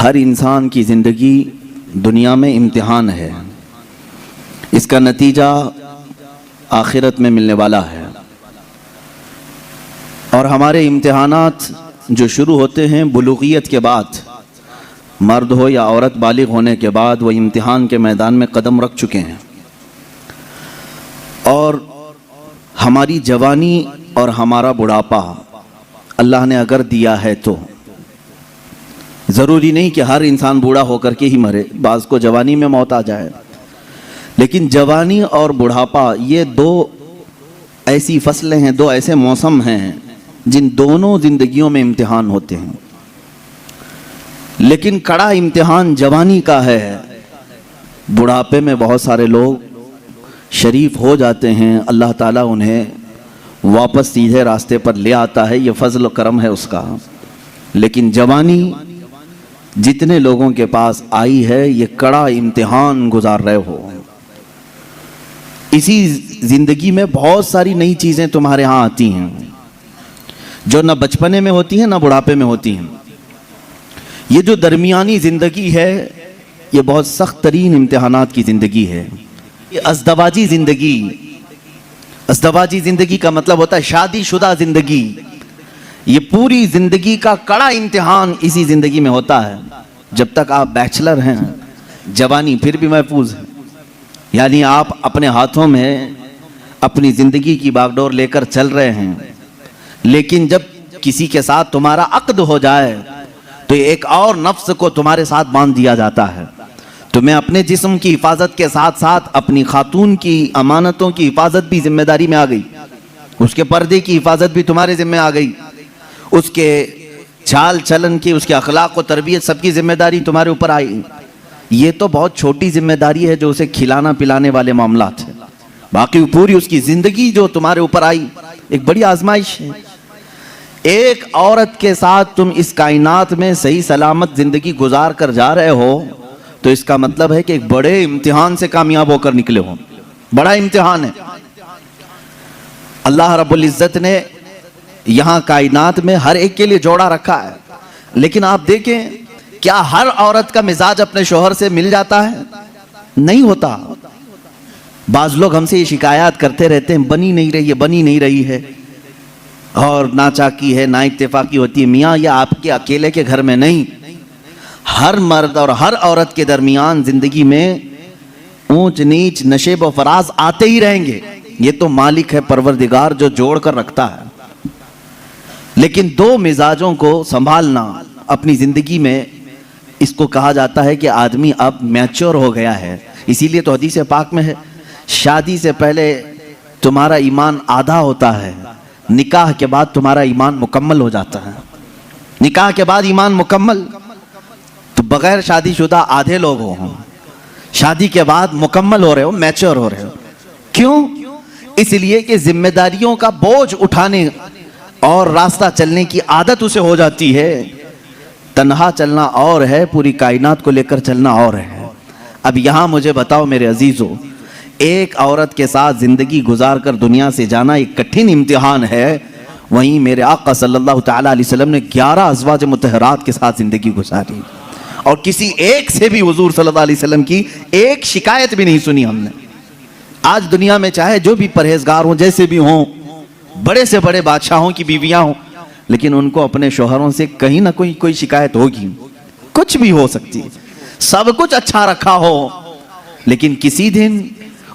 ہر انسان کی زندگی دنیا میں امتحان ہے، اس کا نتیجہ آخرت میں ملنے والا ہے۔ اور ہمارے امتحانات جو شروع ہوتے ہیں بلوغیت کے بعد، مرد ہو یا عورت بالغ ہونے کے بعد وہ امتحان کے میدان میں قدم رکھ چکے ہیں۔ اور ہماری جوانی اور ہمارا بڑھاپا اللہ نے اگر دیا ہے تو ضروری نہیں کہ ہر انسان بوڑھا ہو کر کے ہی مرے، بعض کو جوانی میں موت آ جائے، لیکن جوانی اور بڑھاپا یہ دو ایسی فصلیں ہیں، دو ایسے موسم ہیں جن دونوں زندگیوں میں امتحان ہوتے ہیں۔ لیکن کڑا امتحان جوانی کا ہے۔ بڑھاپے میں بہت سارے لوگ شریف ہو جاتے ہیں، اللہ تعالیٰ انہیں واپس سیدھے راستے پر لے آتا ہے، یہ فضل و کرم ہے اس کا۔ لیکن جوانی جتنے لوگوں کے پاس آئی ہے یہ کڑا امتحان گزار رہے ہو۔ اسی زندگی میں بہت ساری نئی چیزیں تمہارے ہاں آتی ہیں جو نہ بچپنے میں ہوتی ہیں نہ بڑھاپے میں ہوتی ہیں۔ یہ جو درمیانی زندگی ہے یہ بہت سخت ترین امتحانات کی زندگی ہے۔ یہ ازدواجی زندگی کا مطلب ہوتا ہے شادی شدہ زندگی۔ یہ پوری زندگی کا کڑا امتحان اسی زندگی میں ہوتا ہے۔ جب تک آپ بیچلر ہیں جوانی پھر بھی محفوظ ہے، یعنی آپ اپنے ہاتھوں میں اپنی زندگی کی باغ ڈور لے کر چل رہے ہیں۔ لیکن جب کسی کے ساتھ تمہارا عقد ہو جائے تو ایک اور نفس کو تمہارے ساتھ باندھ دیا جاتا ہے۔ تمہیں اپنے جسم کی حفاظت کے ساتھ ساتھ اپنی خاتون کی امانتوں کی حفاظت بھی ذمہ داری میں آ گئی، اس کے پردے کی حفاظت بھی تمہارے ذمہ آ گئی، اس کے چال چلن کی، اس کے اخلاق و تربیت سب کی ذمہ داری تمہارے اوپر آئی۔ یہ تو بہت چھوٹی ذمہ داری ہے جو اسے کھلانا پلانے والے معاملات ہیں، باقی پوری اس کی زندگی جو تمہارے اوپر آئی ایک بڑی آزمائش ہے۔ ایک عورت کے ساتھ تم اس کائنات میں صحیح سلامت زندگی گزار کر جا رہے ہو تو اس کا مطلب ہے کہ ایک بڑے امتحان سے کامیاب ہو کر نکلے ہو۔ بڑا امتحان ہے۔ اللہ رب العزت نے یہاں کائنات میں ہر ایک کے لیے جوڑا رکھا ہے، لیکن آپ دیکھیں کیا ہر عورت کا مزاج اپنے شوہر سے مل جاتا ہے؟ نہیں ہوتا۔ بعض لوگ ہم سے یہ شکایات کرتے رہتے ہیں بنی نہیں رہی ہے اور ناچاکی ہے، نا اتفاقی ہوتی ہے۔ میاں یہ آپ کے اکیلے کے گھر میں نہیں، ہر مرد اور ہر عورت کے درمیان زندگی میں اونچ نیچ نشیب و فراز آتے ہی رہیں گے۔ یہ تو مالک ہے پروردگار جو جوڑ کر رکھتا ہے۔ لیکن دو مزاجوں کو سنبھالنا اپنی زندگی میں، اس کو کہا جاتا ہے کہ آدمی اب میچور ہو گیا ہے۔ اسی لیے تو حدیث پاک میں ہے شادی سے پہلے تمہارا ایمان آدھا ہوتا ہے، نکاح کے بعد تمہارا ایمان مکمل ہو جاتا ہے۔ نکاح کے بعد ایمان مکمل، تو بغیر شادی شدہ آدھے لوگ ہو، شادی کے بعد مکمل ہو رہے ہو، میچور ہو رہے ہو۔ کیوں؟ اس لیے کہ ذمہ داریوں کا بوجھ اٹھانے اور راستہ چلنے کی عادت اسے ہو جاتی ہے۔ تنہا چلنا اور ہے، پوری کائنات کو لے کر چلنا اور ہے۔ اب یہاں مجھے بتاؤ میرے عزیزو، ایک عورت کے ساتھ زندگی گزار کر دنیا سے جانا ایک کٹھن امتحان ہے، وہیں میرے آقا صلی اللہ تعالیٰ علیہ وسلم نے 11 ازواج مطہرات کے ساتھ زندگی گزاری، اور کسی ایک سے بھی حضور صلی اللہ علیہ وسلم کی ایک شکایت بھی نہیں سنی ہم نے۔ آج دنیا میں چاہے جو بھی پرہیزگار ہوں، جیسے بھی ہوں، بڑے سے بڑے بادشاہوں کی بیویاں ہوں، لیکن ان کو اپنے شوہروں سے کہیں نہ کوئی شکایت ہوگی، کچھ بھی ہو سکتی ہے، سب کچھ اچھا رکھا ہو، لیکن کسی دن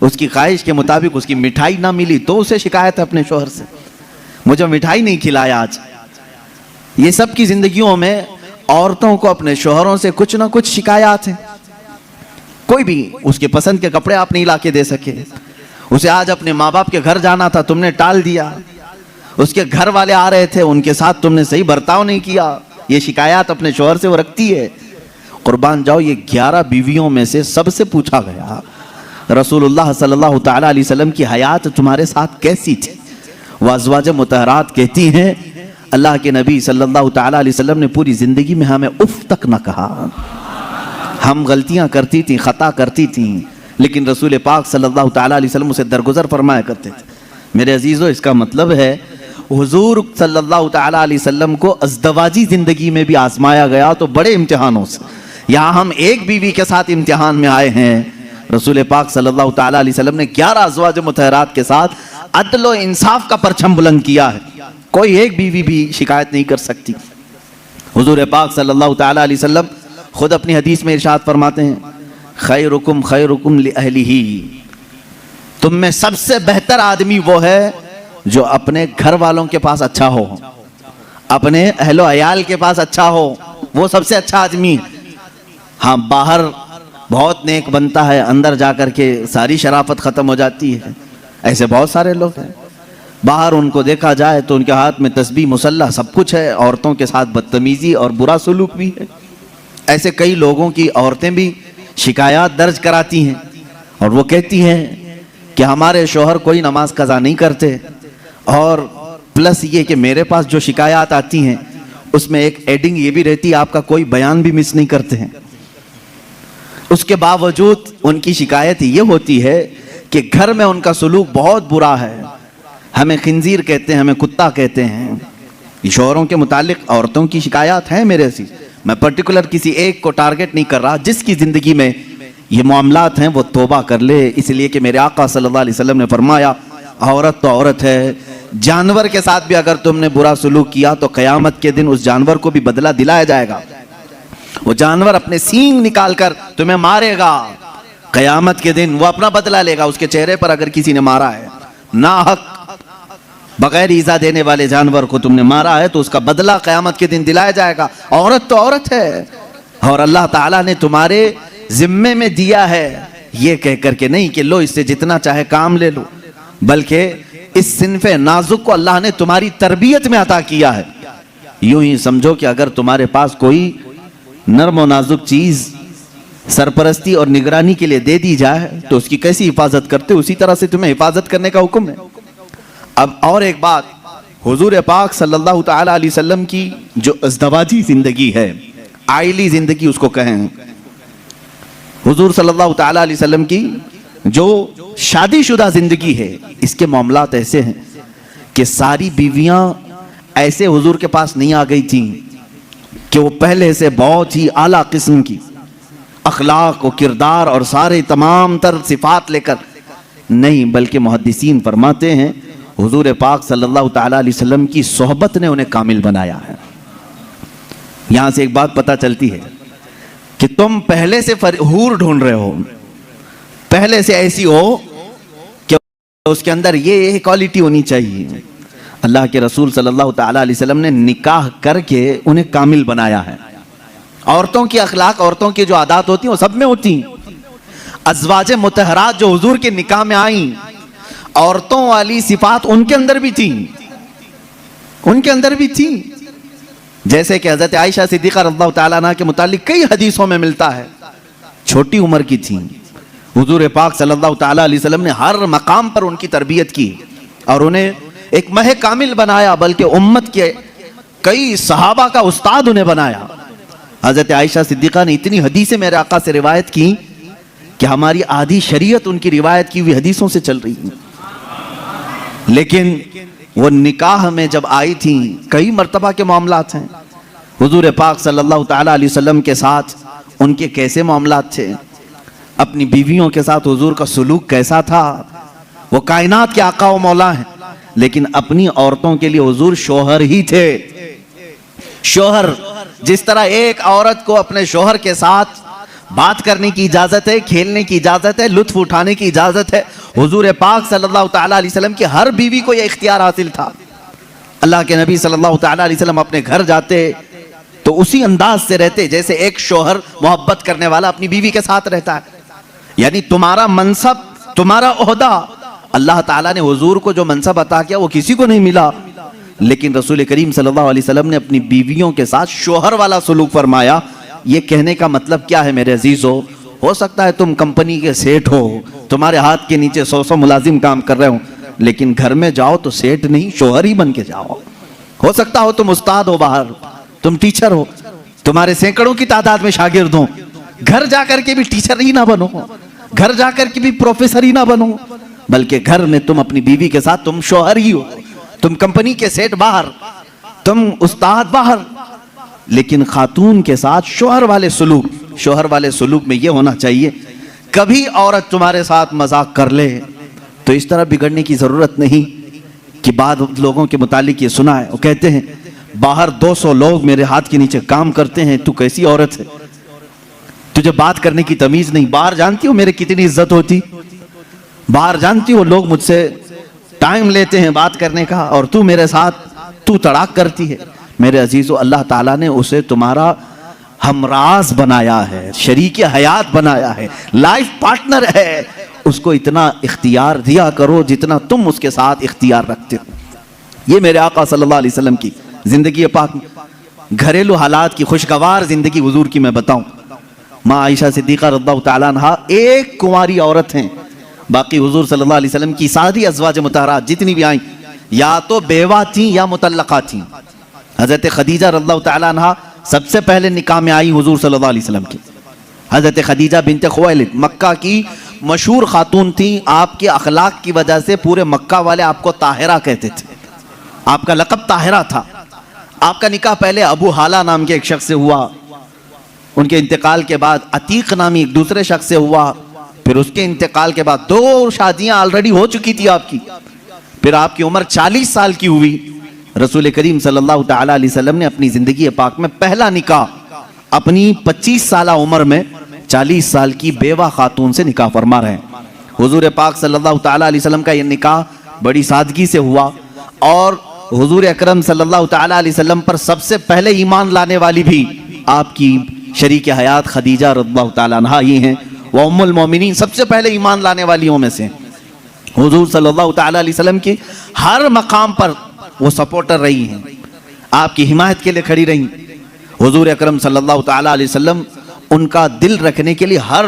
اس کی خواہش کے مطابق اس کی مٹھائی نہ ملی تو اسے شکایت ہے اپنے شوہر سے، مجھے مٹھائی نہیں کھلایا آج۔ یہ سب کی زندگیوں میں عورتوں کو اپنے شوہروں سے کچھ نہ کچھ شکایات ہیں۔ کوئی بھی اس کے پسند کے کپڑے آپ نہیں لا کے دے سکے، اسے آج اپنے ماں باپ کے گھر جانا تھا تم نے ٹال دیا، اس کے گھر والے آ رہے تھے ان کے ساتھ تم نے صحیح برتاؤ نہیں کیا، یہ شکایات اپنے شوہر سے وہ رکھتی ہے۔ قربان جاؤ، یہ 11 بیویوں میں سے سب سے پوچھا گیا رسول اللہ صلی اللہ تعالیٰ علیہ وسلم کی حیات تمہارے ساتھ کیسی تھی؟ وہ ازواج مطہرات کہتی ہیں اللہ کے نبی صلی اللہ تعالیٰ علیہ وسلم نے پوری زندگی میں ہمیں اف تک نہ کہا۔ ہم غلطیاں کرتی تھیں، خطا کرتی تھیں، لیکن رسول پاک صلی اللہ تعالیٰ علیہ وسلم اسے درگزر فرمایا کرتے تھے۔ میرے عزیزو، اس کا مطلب ہے حضور صلی اللہ تعالیٰ علیہ وسلم کو ازدواجی زندگی میں بھی آزمایا گیا تو بڑے امتحانوں سے، یہاں ہم ایک بیوی کے ساتھ امتحان میں آئے ہیں، رسول پاک صلی اللہ تعالیٰ علیہ وسلم نے 11 ازواج مطہرات کے ساتھ عدل و انصاف کا پرچم بلند کیا ہے، کوئی ایک بیوی بھی شکایت نہیں کر سکتی۔ حضور پاک صلی اللہ تعالیٰ علیہ وسلم خود اپنی حدیث میں ارشاد فرماتے ہیں، خیرکم خیرکم لأہلہ، تم میں سب سے بہتر آدمی وہ ہے جو اپنے گھر والوں کے پاس اچھا ہو، اپنے اہل و عیال کے پاس اچھا ہو، وہ سب سے اچھا آدمی۔ ہاں باہر بہت نیک بنتا ہے، اندر جا کر کے ساری شرافت ختم ہو جاتی ہے، ایسے بہت سارے لوگ ہیں، باہر ان کو دیکھا جائے تو ان کے ہاتھ میں تسبیح مسلح سب کچھ ہے، عورتوں کے ساتھ بدتمیزی اور برا سلوک بھی ہے۔ ایسے کئی لوگوں کی عورتیں بھی شکایات درج کراتی ہیں اور وہ کہتی ہیں کہ ہمارے شوہر کوئی نماز قضا نہیں کرتے، اور پلس یہ کہ میرے پاس جو شکایات آتی ہیں اس میں ایک ایڈنگ یہ بھی رہتی ہے، آپ کا کوئی بیان بھی مس نہیں کرتے ہیں۔ اس کے باوجود ان کی شکایت یہ ہوتی ہے کہ گھر میں ان کا سلوک بہت برا ہے، ہمیں خنزیر کہتے ہیں، ہمیں کتا کہتے ہیں۔ شوہروں کے متعلق عورتوں کی شکایات ہیں میرے سے، میں پرٹیکولر کسی ایک کو ٹارگٹ نہیں کر رہا، جس کی زندگی میں یہ معاملات ہیں وہ توبہ کر لے، اس لیے کہ میرے آقا صلی اللہ علیہ وسلم نے فرمایا عورت تو عورت ہے، جانور کے ساتھ بھی اگر تم نے برا سلوک کیا تو قیامت کے دن اس جانور کو بھی بدلہ دلایا جائے گا، وہ جانور اپنے سینگ نکال کر تمہیں مارے گا، قیامت کے دن وہ اپنا بدلہ لے گا۔ اس کے چہرے پر اگر کسی نے مارا ہے ناحق بغیر ایذا دینے والے جانور کو تم نے مارا ہے تو اس کا بدلہ قیامت کے دن دلایا جائے گا۔ عورت تو عورت ہے، اور اللہ تعالیٰ نے تمہارے ذمے میں دیا ہے یہ کہہ کر کے نہیں کہ لو اس سے جتنا چاہے کام لے لو، بلکہ اس صنف نازک کو اللہ نے تمہاری تربیت میں عطا کیا ہے۔ یوں ہی سمجھو کہ اگر تمہارے پاس کوئی نرم و نازک چیز سرپرستی اور نگرانی کے لیے دے دی جائے تو اس کی کیسی حفاظت کرتے، اسی طرح سے تمہیں حفاظت کرنے کا حکم ہے۔ اب اور ایک بات، حضور پاک صلی اللہ تعالیٰ علیہ وسلم کی جو ازدواجی زندگی ہے، عائلی زندگی اس کو کہیں، حضور صلی اللہ تعالیٰ علیہ وسلم کی جو شادی شدہ زندگی ہے، اس کے معاملات ایسے ہیں کہ ساری بیویاں ایسے حضور کے پاس نہیں آ گئی تھیں کہ وہ پہلے سے بہت ہی اعلیٰ قسم کی اخلاق و کردار اور سارے تمام تر صفات لے کر نہیں، بلکہ محدثین فرماتے ہیں حضور پاک صلی اللہ تعالیٰ علیہ وسلم کی صحبت نے انہیں کامل بنایا ہے۔ یہاں سے ایک بات پتہ چلتی ہے کہ تم پہلے سے حور ڈھونڈ رہے ہو، پہلے سے ایسی ہو کہ اس کے اندر یہ کوالٹی ہونی چاہیے۔ اللہ کے رسول صلی اللہ تعالیٰ علیہ وسلم نے نکاح کر کے انہیں کامل بنایا ہے۔ عورتوں کی اخلاق، عورتوں کی جو عادات ہوتی ہیں وہ سب میں ہوتی ہیں۔ ازواج مطہرات جو حضور کے نکاح میں آئیں، عورتوں والی صفات ان کے اندر بھی تھیں، ان کے اندر بھی تھیں، جیسے کہ حضرت عائشہ صدیقہ رضی اللہ تعالیٰ عنہ کے متعلق کئی حدیثوں میں ملتا ہے، چھوٹی عمر کی تھیں، حضور پاک صلی اللہ تعالیٰ علیہ وسلم نے ہر مقام پر ان کی تربیت کی اور انہیں ایک مہ کامل بنایا، بلکہ امت کے کئی صحابہ کا استاد انہیں بنایا۔ حضرت عائشہ صدیقہ نے اتنی حدیثیں میرے آقا سے روایت کی کہ ہماری آدھی شریعت ان کی روایت کی ہوئی حدیثوں سے چل رہی ہے۔ لیکن وہ نکاح میں جب آئی تھیں، کئی مرتبہ کے معاملات ہیں، حضور پاک صلی اللہ تعالیٰ علیہ وسلم کے ساتھ ان کے کیسے معاملات تھے، اپنی بیویوں کے ساتھ حضور کا سلوک کیسا تھا۔ وہ کائنات کے آقا و مولا ہیں، لیکن اپنی عورتوں کے لیے حضور شوہر ہی تھے۔ شوہر، جس طرح ایک عورت کو اپنے شوہر کے ساتھ بات کرنے کی اجازت ہے، کھیلنے کی اجازت ہے، لطف اٹھانے کی اجازت ہے، حضور پاک صلی اللہ تعالیٰ علیہ وسلم کی ہر بیوی کو یہ اختیار حاصل تھا۔ اللہ کے نبی صلی اللہ تعالیٰ علیہ وسلم اپنے گھر جاتے تو اسی انداز سے رہتے جیسے ایک شوہر محبت کرنے والا اپنی بیوی کے ساتھ رہتا ہے۔ یعنی تمہارا منصب، تمہارا عہدہ، اللہ تعالیٰ نے حضور کو جو منصب عطا کیا وہ کسی کو نہیں ملا، لیکن رسول کریم صلی اللہ علیہ وسلم نے اپنی بیویوں کے ساتھ شوہر والا سلوک فرمایا۔ یہ کہنے کا مطلب کیا ہے میرے عزیزو؟ ہو سکتا ہے تم کمپنی کے سیٹ ہو، تمہارے ہاتھ کے نیچے 100 ملازم کام کر رہے ہوں، لیکن گھر میں جاؤ تو سیٹ نہیں، شوہر ہی بن کے جاؤ۔ ہو سکتا ہو تم استاد ہو، باہر تم ٹیچر ہو، تمہارے سینکڑوں کی تعداد میں شاگرد ہوں، گھر جا کر کے بھی ٹیچر ہی نہ بنو، گھر جا کر کے بھی پروفیسر ہی نہ بنو، بلکہ گھر میں تم اپنی بیوی کے ساتھ تم شوہر ہی ہو، تم کمپنی کے سیٹ باہر، تم استاد باہر، لیکن خاتون کے ساتھ شوہر والے سلوک شوہر والے سلوک میں یہ ہونا چاہیے، کبھی عورت تمہارے ساتھ مذاق کر لے تو اس طرح بگڑنے کی ضرورت نہیں کہ بعد لوگوں کے متعلق یہ سنا ہے، وہ کہتے ہیں باہر 200 لوگ میرے ہاتھ کے نیچے کام کرتے ہیں، تو کیسی عورت ہے، تجھے بات کرنے کی تمیز نہیں، باہر جانتی ہو میرے کتنی عزت ہوتی، باہر جانتی ہو لوگ مجھ سے ٹائم لیتے ہیں بات کرنے کا، اور تو میرے ساتھ تو تڑاک کرتی ہے۔ میرے عزیزو، اللہ تعالیٰ نے اسے تمہارا ہمراز بنایا ہے، شریک حیات بنایا ہے، لائف پارٹنر ہے، اس کو اتنا اختیار دیا کرو جتنا تم اس کے ساتھ اختیار رکھتے ہو۔ یہ میرے آقا صلی اللہ علیہ وسلم کی زندگی پاک میں گھریلو حالات کی خوشگوار زندگی حضور کی میں بتاؤں۔ ماں عائشہ صدیقہ رضی اللہ تعالیٰ عنہا ایک کنواری عورت ہیں، باقی حضور صلی اللہ علیہ وسلم کی ساری ازواج مطہرات جتنی بھی آئیں یا تو بیوہ تھیں یا مطلقہ تھیں۔ حضرت خدیجہ رضی اللہ تعالیٰ عنہا سب سے پہلے نکاح میں آئی حضور صلی اللہ علیہ وسلم کی۔ حضرت خدیجہ بنت خویلد مکہ کی مشہور خاتون تھیں، آپ کے اخلاق کی وجہ سے پورے مکہ والے آپ کو طاہرہ کہتے تھے، آپ کا لقب طاہرہ تھا۔ آپ کا نکاح پہلے ابو حالہ نام کے ایک شخص سے ہوا، ان کے انتقال کے بعد عتیق نامی ایک دوسرے شخص سے ہوا، پھر اس کے انتقال کے بعد 2 شادیاں آلریڈی ہو چکی تھی آپ کی، پھر آپ کی عمر 40 سال کی ہوئی۔ رسول کریم صلی اللہ تعالیٰ علیہ وسلم نے اپنی زندگی پاک میں پہلا نکاح اپنی 25 سالہ عمر میں 40 سال کی بیوہ خاتون سے نکاح فرما رہے ہیں۔ حضور پاک صلی اللہ تعالیٰ علیہ وسلم کا یہ نکاح بڑی سادگی سے ہوا، اور حضور اکرم صلی اللہ تعالیٰ علیہ وسلم پر سب سے پہلے ایمان لانے والی بھی آپ کی شریک حیات خدیجہ رضی اللہ تعالیٰ عنہا یہ ہیں، وہ ام المومنین سب سے پہلے ایمان لانے والیوں میں سے۔ حضور صلی اللہ تعالیٰ علیہ وسلم کی ہر مقام پر وہ سپورٹر رہی ہیں، آپ کی حمایت کے لیے کھڑی رہی۔ حضور اکرم صلی اللہ تعالیٰ علیہ وسلم ان کا دل رکھنے کے لیے ہر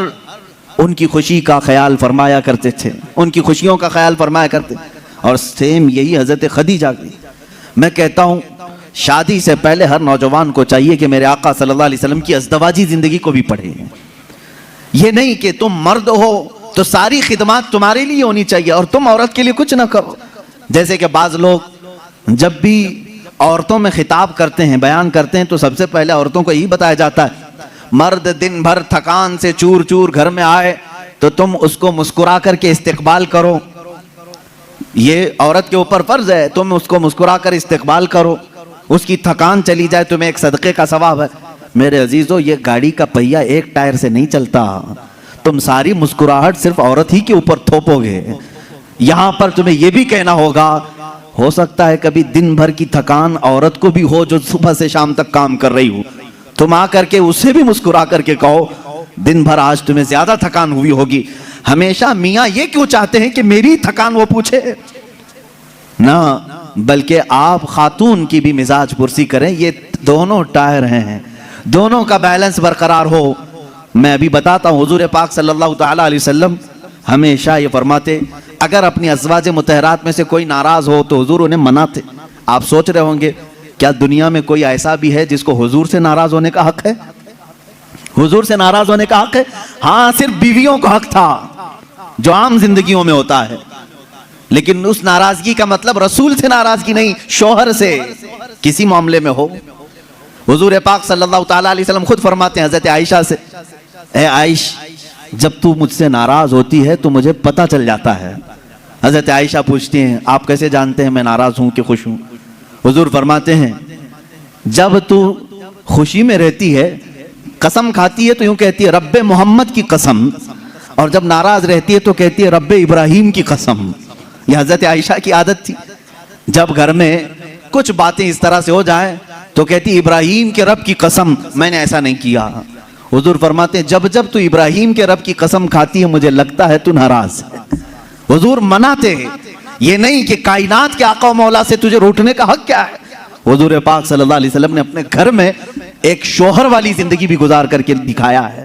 ان کی خوشی کا خیال فرمایا کرتے تھے، ان کی خوشیوں کا خیال فرمایا کرتے، اور سیم یہی حضرت خدیجہ کی۔ میں کہتا ہوں شادی سے پہلے ہر نوجوان کو چاہیے کہ میرے آقا صلی اللہ علیہ وسلم کی ازدواجی زندگی کو بھی پڑھے۔ یہ نہیں کہ تم مرد ہو تو ساری خدمات تمہارے لیے ہونی چاہیے اور تم عورت کے لیے کچھ نہ کرو۔ جیسے کہ بعض لوگ جب بھی عورتوں میں خطاب کرتے ہیں، بیان کرتے ہیں، تو سب سے پہلے عورتوں کو یہی بتایا جاتا ہے مرد دن بھر تھکان سے چور چور گھر میں آئے تو تم اس کو مسکرا کر کے استقبال کرو، یہ عورت کے اوپر فرض ہے، تم اس کو مسکرا کر استقبال کرو، اس کی تھکان چلی جائے تمہیں ایک صدقے کا ثواب ہے۔ میرے عزیزو، یہ گاڑی کا پہیہ ایک ٹائر سے نہیں چلتا، تم ساری مسکراہٹ صرف عورت ہی کے اوپر تھوپو گے۔ یہاں پر تمہیں یہ بھی کہنا ہوگا، ہو سکتا ہے کبھی دن بھر کی تھکان عورت کو بھی ہو جو صبح سے شام تک کام کر رہی ہو، تم آ کر کے اسے بھی مسکرا کر کے کہو دن بھر آج تمہیں زیادہ تھکان ہوئی ہوگی۔ ہمیشہ میاں یہ کیوں چاہتے ہیں کہ میری تھکان وہ پوچھے؟ نہ، بلکہ آپ خاتون کی بھی مزاج پرسی کریں، یہ دونوں ٹائر ہیں، دونوں کا بیلنس برقرار ہو۔ میں ابھی بتاتا ہوں، حضور پاک صلی اللہ تعالیٰ علیہ وسلم ہمیشہ یہ فرماتے، اگر اپنی ازواج مطہرات میں سے کوئی ناراض ہو تو حضور انہیں مناتے۔ آپ سوچ رہے ہوں گے کیا دنیا میں کوئی ایسا بھی ہے جس کو حضور سے ناراض ہونے کا حق ہے؟ حضور سے ناراض ہونے کا حق ہے؟ ہاں، صرف بیویوں کا حق تھا جو عام زندگیوں میں ہوتا ہے، لیکن اس ناراضگی کا مطلب رسول سے ناراضگی نہیں، شوہر سے کسی معاملے میں ہو۔ حضور پاک صلی اللہ تعالیٰ علیہ وسلم خود فرماتے ہیں حضرت عائشہ سے، اے عائش، جب تو مجھ سے ناراض ہوتی ہے تو مجھے پتہ چل جاتا ہے۔ حضرت عائشہ پوچھتی ہیں آپ کیسے جانتے ہیں میں ناراض ہوں کہ خوش ہوں؟ حضور فرماتے ہیں جب تو خوشی میں رہتی ہے قسم کھاتی ہے تو یوں کہتی ہے رب محمد کی قسم، اور جب ناراض رہتی ہے تو کہتی ہے رب ابراہیم کی قسم۔ یہ حضرت عائشہ کی عادت تھی، جب گھر میں کچھ باتیں اس طرح سے ہو جائیں تو کہتی ابراہیم کے رب کی قسم میں نے ایسا نہیں کیا۔ حضور فرماتے ہیں جب جب تو ابراہیم کے رب کی قسم کھاتی ہے مجھے لگتا ہے تو ناراض ہے۔ حضور مناتے ہیں، یہ نہیں کہ کائنات کے آقا و مولا سے تجھے روٹنے کا حق کیا ہے۔ حضور پاک صلی اللہ علیہ وسلم نے اپنے گھر میں ایک شوہر والی زندگی بھی گزار کر کے دکھایا ہے۔